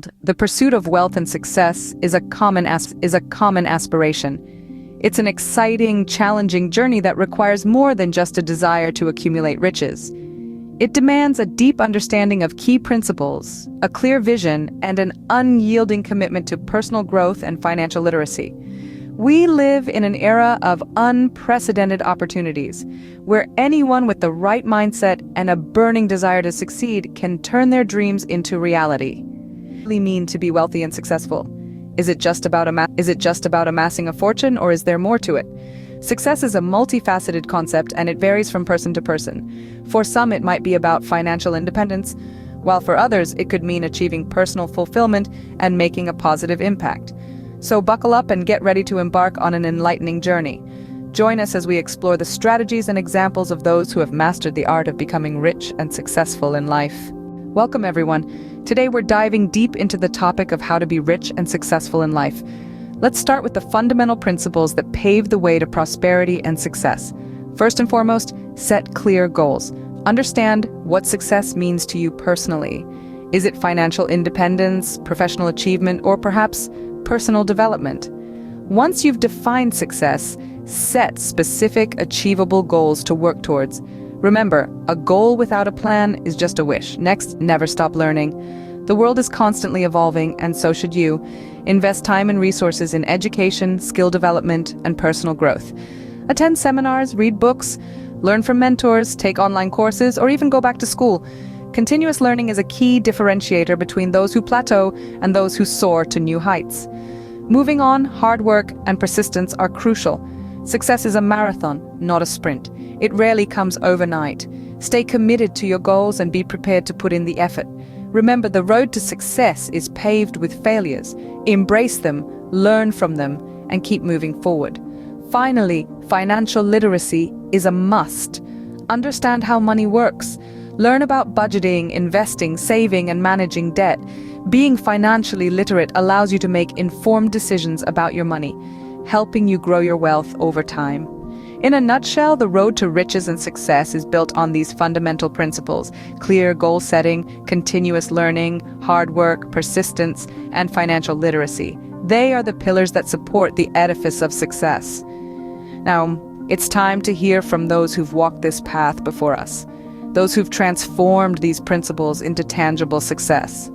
The pursuit of wealth and success is a common aspiration. It's an exciting, challenging journey that requires more than just a desire to accumulate riches. It demands a deep understanding of key principles, a clear vision, and an unyielding commitment to personal growth and financial literacy. We live in an era of unprecedented opportunities, where anyone with the right mindset and a burning desire to succeed can turn their dreams into reality. What does it really mean to be wealthy and successful? Is it just about amassing a fortune, or is there more to it? Success is a multifaceted concept, and it varies from person to person. For some, it might be about financial independence, while for others, it could mean achieving personal fulfillment and making a positive impact. So buckle up and get ready to embark on an enlightening journey. Join us as we explore the strategies and examples of those who have mastered the art of becoming rich and successful in life. Welcome, everyone. Today, we're diving deep into the topic of how to be rich and successful in life. Let's start with the fundamental principles that pave the way to prosperity and success. First and foremost, set clear goals. Understand what success means to you personally. Is it financial independence, professional achievement, or perhaps personal development? Once you've defined success, set specific, achievable goals to work towards. Remember, a goal without a plan is just a wish. Next, never stop learning. The world is constantly evolving, and so should you. Invest time and resources in education, skill development, and personal growth. Attend seminars, read books, learn from mentors, take online courses, or even go back to school. Continuous learning is a key differentiator between those who plateau and those who soar to new heights. Moving on, hard work and persistence are crucial. Success is a marathon, not a sprint. It rarely comes overnight. Stay committed to your goals and be prepared to put in the effort. Remember, the road to success is paved with failures. Embrace them, learn from them, and keep moving forward. Finally, financial literacy is a must. Understand how money works. Learn about budgeting, investing, saving, and managing debt. Being financially literate allows you to make informed decisions about your money, helping you grow your wealth over time. In a nutshell, the road to riches and success is built on these fundamental principles: clear goal setting, continuous learning, hard work, persistence, and financial literacy. They are the pillars that support the edifice of success. Now, it's time to hear from those who've walked this path before us, those who've transformed these principles into tangible success.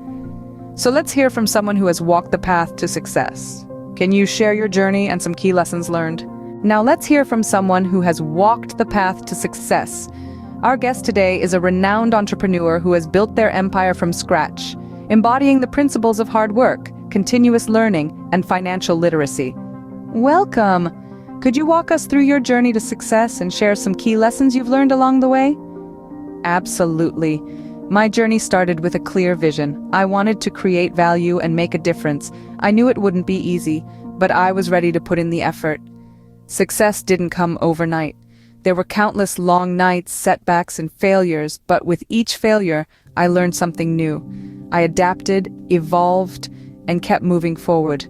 So let's hear from someone who has walked the path to success. Can you share your journey and some key lessons learned? Now let's hear from someone who has walked the path to success. Our guest today is a renowned entrepreneur who has built their empire from scratch, embodying the principles of hard work, continuous learning, and financial literacy. Welcome! Could you walk us through your journey to success and share some key lessons you've learned along the way? Absolutely. My journey started with a clear vision. I wanted to create value and make a difference. I knew it wouldn't be easy, but I was ready to put in the effort. Success didn't come overnight. There were countless long nights, setbacks, and failures, but with each failure, I learned something new. I adapted, evolved, and kept moving forward.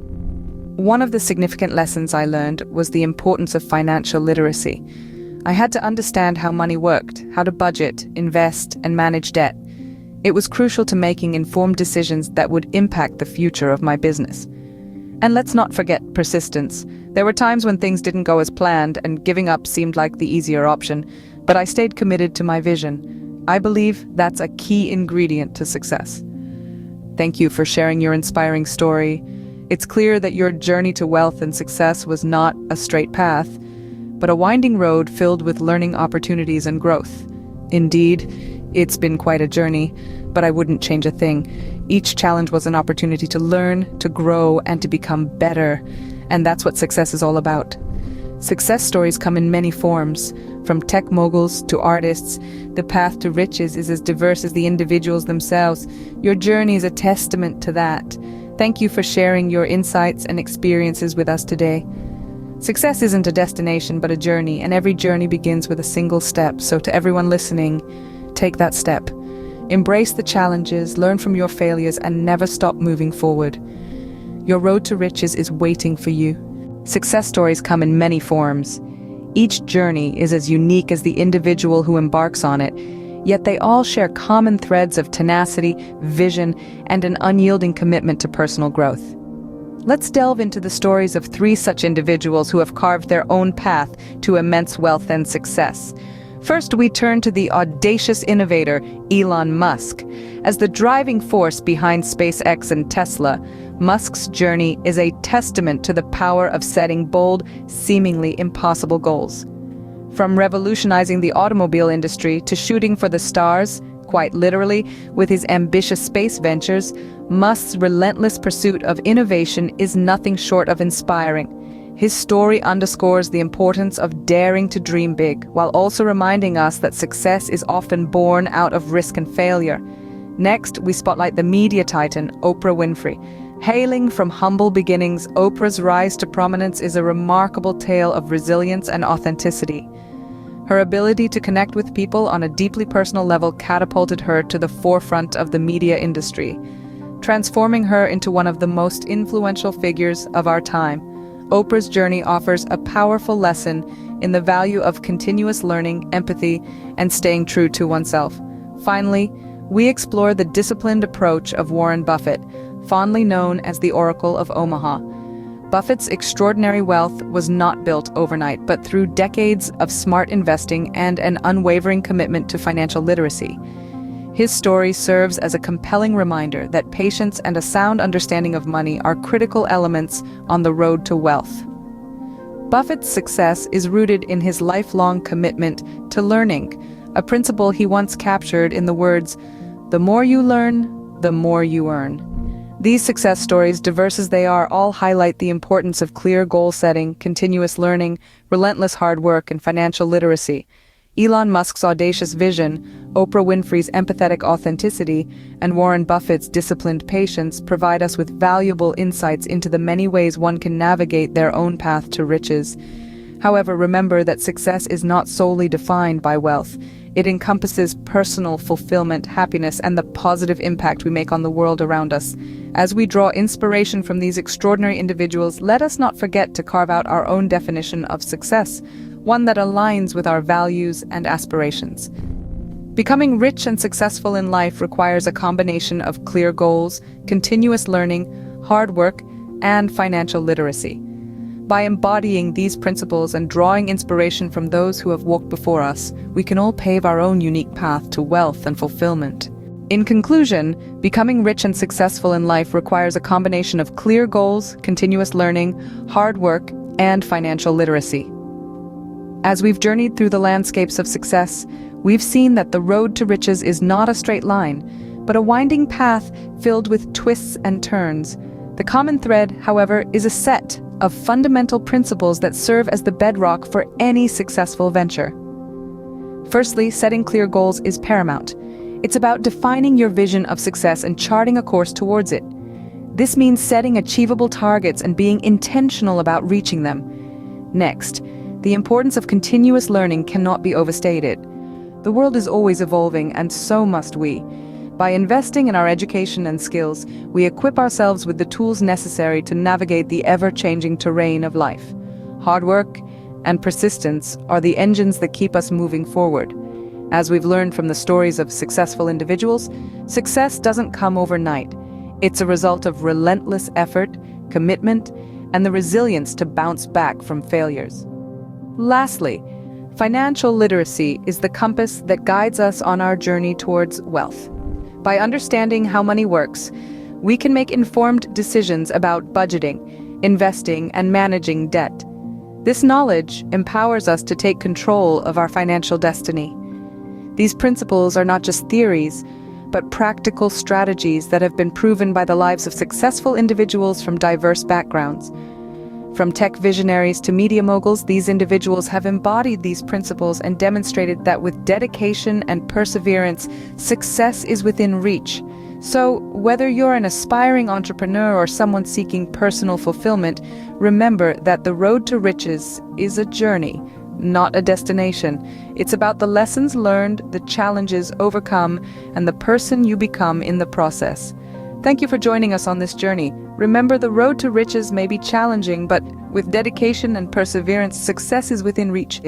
One of the significant lessons I learned was the importance of financial literacy. I had to understand how money worked, how to budget, invest, and manage debt. It was crucial to making informed decisions that would impact the future of my business. And let's not forget persistence. There were times when things didn't go as planned and giving up seemed like the easier option, but I stayed committed to my vision. I believe that's a key ingredient to success. Thank you for sharing your inspiring story. It's clear that your journey to wealth and success was not a straight path, but a winding road filled with learning opportunities and growth. Indeed, it's been quite a journey, but I wouldn't change a thing. Each challenge was an opportunity to learn, to grow, and to become better. And that's what success is all about. Success stories come in many forms. From tech moguls to artists, the path to riches is as diverse as the individuals themselves. Your journey is a testament to that. Thank you for sharing your insights and experiences with us today. Success isn't a destination, but a journey, and every journey begins with a single step. So to everyone listening, take that step. Embrace the challenges, learn from your failures, and never stop moving forward. Your road to riches is waiting for you. Success stories come in many forms. Each journey is as unique as the individual who embarks on it. Yet they all share common threads of tenacity, vision, and an unyielding commitment to personal growth. Let's delve into the stories of three such individuals who have carved their own path to immense wealth and success. First, we turn to the audacious innovator, Elon Musk. As the driving force behind SpaceX and Tesla, Musk's journey is a testament to the power of setting bold, seemingly impossible goals. From revolutionizing the automobile industry to shooting for the stars, quite literally, with his ambitious space ventures, Musk's relentless pursuit of innovation is nothing short of inspiring. His story underscores the importance of daring to dream big, while also reminding us that success is often born out of risk and failure. Next, we spotlight the media titan, Oprah Winfrey. Hailing from humble beginnings, Oprah's rise to prominence is a remarkable tale of resilience and authenticity. Her ability to connect with people on a deeply personal level catapulted her to the forefront of the media industry, transforming her into one of the most influential figures of our time. Oprah's journey offers a powerful lesson in the value of continuous learning, empathy, and staying true to oneself. Finally, we explore the disciplined approach of Warren Buffett, fondly known as the Oracle of Omaha. Buffett's extraordinary wealth was not built overnight, but through decades of smart investing and an unwavering commitment to financial literacy. His story serves as a compelling reminder that patience and a sound understanding of money are critical elements on the road to wealth. Buffett's success is rooted in his lifelong commitment to learning, a principle he once captured in the words, "The more you learn, the more you earn." These success stories, diverse as they are, all highlight the importance of clear goal setting, continuous learning, relentless hard work, and financial literacy. Elon Musk's audacious vision, Oprah Winfrey's empathetic authenticity, and Warren Buffett's disciplined patience provide us with valuable insights into the many ways one can navigate their own path to riches. However, remember that success is not solely defined by wealth. It encompasses personal fulfillment, happiness, and the positive impact we make on the world around us. As we draw inspiration from these extraordinary individuals, let us not forget to carve out our own definition of success, one that aligns with our values and aspirations. Becoming rich and successful in life requires a combination of clear goals, continuous learning, hard work, and financial literacy. By embodying these principles and drawing inspiration from those who have walked before us, we can all pave our own unique path to wealth and fulfillment. In conclusion, becoming rich and successful in life requires a combination of clear goals, continuous learning, hard work, and financial literacy. As we've journeyed through the landscapes of success, we've seen that the road to riches is not a straight line, but a winding path filled with twists and turns. The common thread, however, is a set of fundamental principles that serve as the bedrock for any successful venture. Firstly, setting clear goals is paramount. It's about defining your vision of success and charting a course towards it. This means setting achievable targets and being intentional about reaching them. Next, the importance of continuous learning cannot be overstated. The world is always evolving, and so must we. By investing in our education and skills, we equip ourselves with the tools necessary to navigate the ever-changing terrain of life. Hard work and persistence are the engines that keep us moving forward. As we've learned from the stories of successful individuals, success doesn't come overnight. It's a result of relentless effort, commitment, and the resilience to bounce back from failures. Lastly, financial literacy is the compass that guides us on our journey towards wealth. By understanding how money works, we can make informed decisions about budgeting, investing, and managing debt. This knowledge empowers us to take control of our financial destiny. These principles are not just theories, but practical strategies that have been proven by the lives of successful individuals from diverse backgrounds. From tech visionaries to media moguls, these individuals have embodied these principles and demonstrated that with dedication and perseverance, success is within reach. So, whether you're an aspiring entrepreneur or someone seeking personal fulfillment, remember that the road to riches is a journey, not a destination. It's about the lessons learned, the challenges overcome, and the person you become in the process. Thank you for joining us on this journey. Remember, the road to riches may be challenging, but with dedication and perseverance, success is within reach.